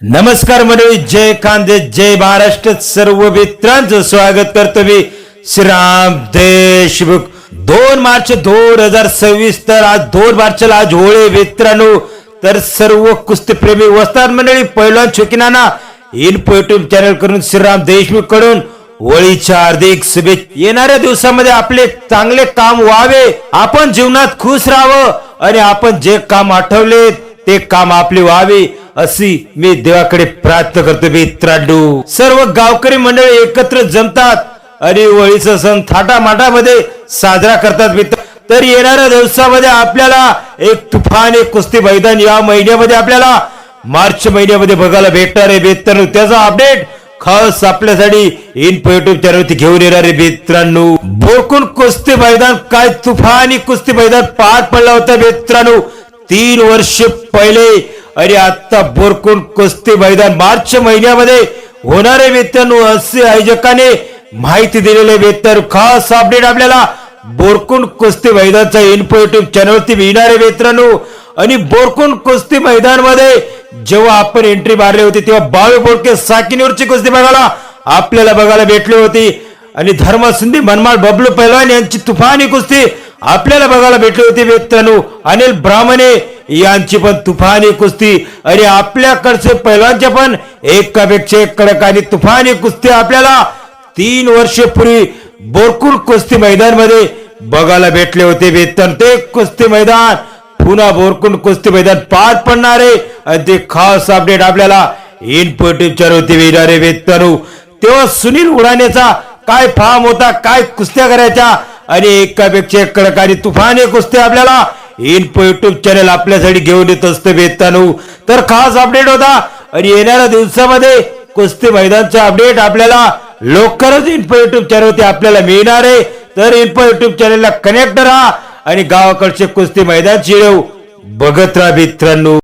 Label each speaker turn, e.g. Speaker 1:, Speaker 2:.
Speaker 1: नमस्कार मंडळी, जय कांदे, जय महाराष्ट्र. सर्व मित्रांचं स्वागत करतो मी श्रीराम देशमुख. 2 मार्च 2026. तर आज 2 मार्चला आज होळी मित्रांनो. तर सर्व कुस्तीप्रेमी वस्ताद मंडळी, पैलवान शौकीनांना इन्फो युट्यूब चॅनल करून श्रीराम देशमुख कडून होळीच्या हार्दिक शुभेच्छा. येणाऱ्या दिवसामध्ये आपले चांगले काम व्हावे, आपण जीवनात खुश राहावं आणि आपण जे काम आठवले ते काम आपले व्हावे अशी मी देवाकडे प्रार्थना करतो मित्रांनो. सर्व गावकरी मंडळी एकत्र जमतात आणि होळीचा सण थाटामाटामध्ये साजरा करतात मित्र. तर येणाऱ्या दिवसामध्ये आपल्याला एक तुफान कुस्ती मैदान या महिन्यामध्ये आपल्याला मार्च महिन्यामध्ये बघायला भेटणार आहे मित्रांनो. त्याचा अपडेट खास आपल्यासाठी इन्फो युट्यूब चॅनलवरती घेऊन येणार आहे मित्रांनो. बोरकुंड कुस्ती मैदान, काय तुफानी कुस्ती मैदान पार पडला होता मित्रांनो 3 वर्ष पहिले. आणि आता बोरकुंड कुस्ती मैदान मार्च महिन्यामध्ये होणारे मित्रांनो असे आयोजकाने माहिती दिलेले मित्रांनो. खास अपडेट आपल्याला बोरकुंड कुस्ती मैदानचा इन्फो युट्यूब चॅनलवरती मिळणार आहे मित्रांनो. आणि बोरकुंड कुस्ती मैदान मध्ये जेव्हा आपण एंट्री मारली होती तेव्हा 22 बोडके साकिनीवरची कुस्ती आपल्याला बघायला भेटली होती. आणि धर्मसिंधी मनमाड बबलू पैलवान यांची तुफानी कुस्ती आपल्याला बघायला भेटली होती मित्रांनो. अनिल ब्राह्मणे यांची पण तुफानी कुस्ती आणि आपल्याकडचे पैलवानचे पण एकापेक्षा एक कडक आणि तुफानी कुस्ती आपल्याला 3 वर्षापूर्वी बोरकुंड कुस्ती मैदान मध्ये बघायला भेटले होते मित्रांनो. ते कुस्ती मैदान पुन्हा बोरकुंड कुस्ती मैदान पार पडणार आहे आणि ते खास अपडेट आपल्याला इन्फो युट्यूब चॅनलवरती मिळणार आहे मित्रांनो. तेव्हा सुनील उडाण्याचा काय फॉर्म होता, काय कुस्त्या करायच्या आणि एकापेक्षा एक कडक आणि तुफानी कुस्ती आपल्याला इन्फो युट्यूब चॅनल आपल्यासाठी घेऊन येत असतं मित्रांनो. तर खास अपडेट होता आणि येणाऱ्या दिवसामध्ये कुस्ती मैदानचा अपडेट आपल्याला लवकरच इन्फो युट्यूब चॅनलवरती आपल्याला मिळणार आहे. तर इन्फो युट्यूब चॅनलला कनेक्ट राहा आणि गावाकडचे कुस्ती मैदान बघत राहा मित्रांनो.